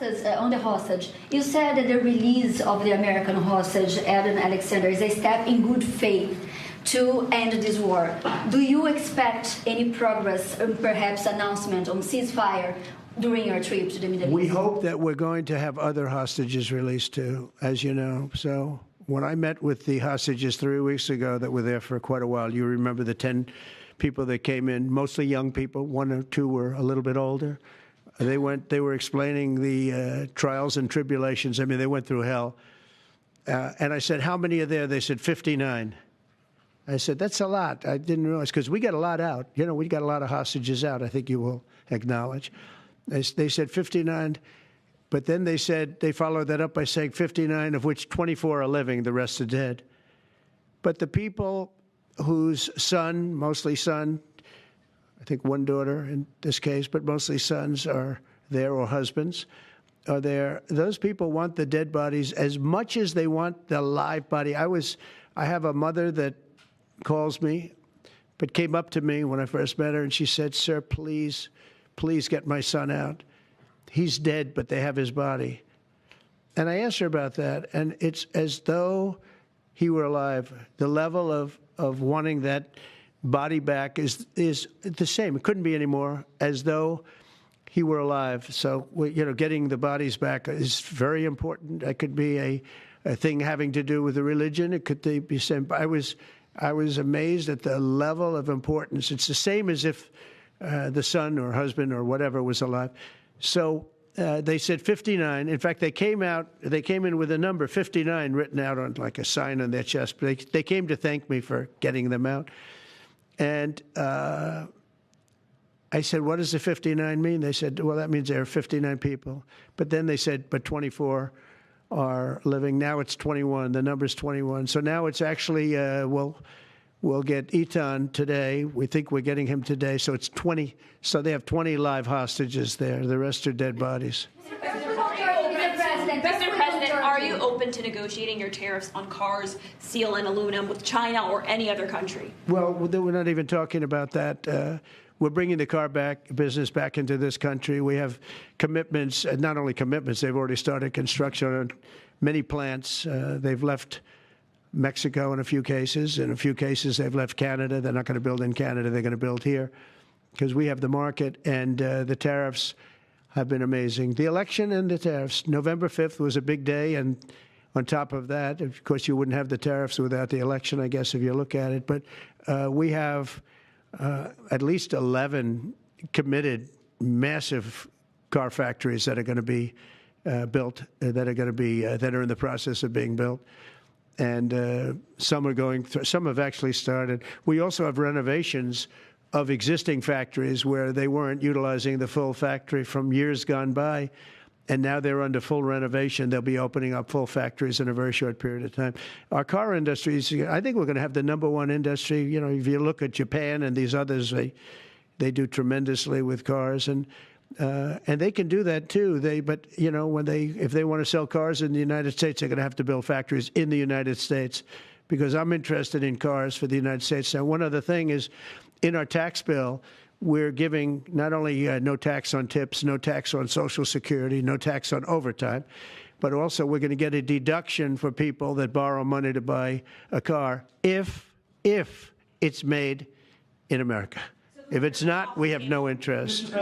on the hostage, you said that the release of the American hostage, Adam Alexander, is a step in good faith to end this war. Do you expect any progress or perhaps announcement on ceasefire during your trip to the Middle East? We hope that we're going to have other hostages released too, as you know. So when I met with the hostages 3 weeks ago that were there for quite a while, you remember the 10 people that came in, mostly young people, 1 or 2 were a little bit older. They were explaining the trials and tribulations. I mean, they went through hell. And I said, how many are there? They said 59. I said, that's a lot. I didn't realize, because we got a lot out. You know, we got a lot of hostages out, I think you will acknowledge. They said 59, but then they said, they followed that up by saying 59, of which 24 are living, the rest are dead. But the people whose son, mostly son, I think 1 daughter in this case, but mostly sons are there, or husbands are there, those people want the dead bodies as much as they want the live body. I have a mother that calls me, but came up to me when I first met her, and she said, sir, please get my son out. He's dead, but they have his body. And I asked her about that, and it's as though he were alive. The level of wanting that body back is the same. It couldn't be any more, as though he were alive. So, you know, getting the bodies back is very important. That could be a thing having to do with the religion. It could be same. I was amazed at the level of importance. It's the same as if the son or husband or whatever was alive. So they said 59. In fact, they came in with a number 59 written out on like a sign on their chest. But they came to thank me for getting them out. And I said, what does the 59 mean? They said, well, that means there are 59 people. But then they said, but 24 are living. Now it's 21. The number's 21. So now it's actually, we'll get Eitan today. We think we're getting him today. So it's 20. So they have 20 live hostages there. The rest are dead bodies. Mr. President, are you open to negotiating your tariffs on cars, steel, and aluminum with China or any other country? Well, we're not even talking about that. We're bringing the car business back into this country. We have commitments, and not only commitments, they've already started construction on many plants. They've left Mexico in a few cases. In a few cases, they've left Canada. They're not going to build in Canada. They're going to build here because we have the market, and the tariffs have been amazing. The election and the tariffs. November 5th was a big day, and on top of that, of course, you wouldn't have the tariffs without the election, I guess, if you look at it. But we have at least 11 committed massive car factories that are going to be built, that are in the process of being built. And some are going through, some have actually started. We also have renovations of existing factories where they weren't utilizing the full factory from years gone by, and now they're under full renovation. They'll be opening up full factories in a very short period of time. Our car industry is, I think we're going to have the #1 industry. You know, if you look at Japan and these others, they do tremendously with cars, and they can do that too. But you know, if they want to sell cars in the United States, they're going to have to build factories in the United States, because I'm interested in cars for the United States. Now, one other thing is, in our tax bill, we're giving not only no tax on tips, no tax on Social Security, no tax on overtime, but also we're going to get a deduction for people that borrow money to buy a car if it's made in America. If it's not, we have no interest.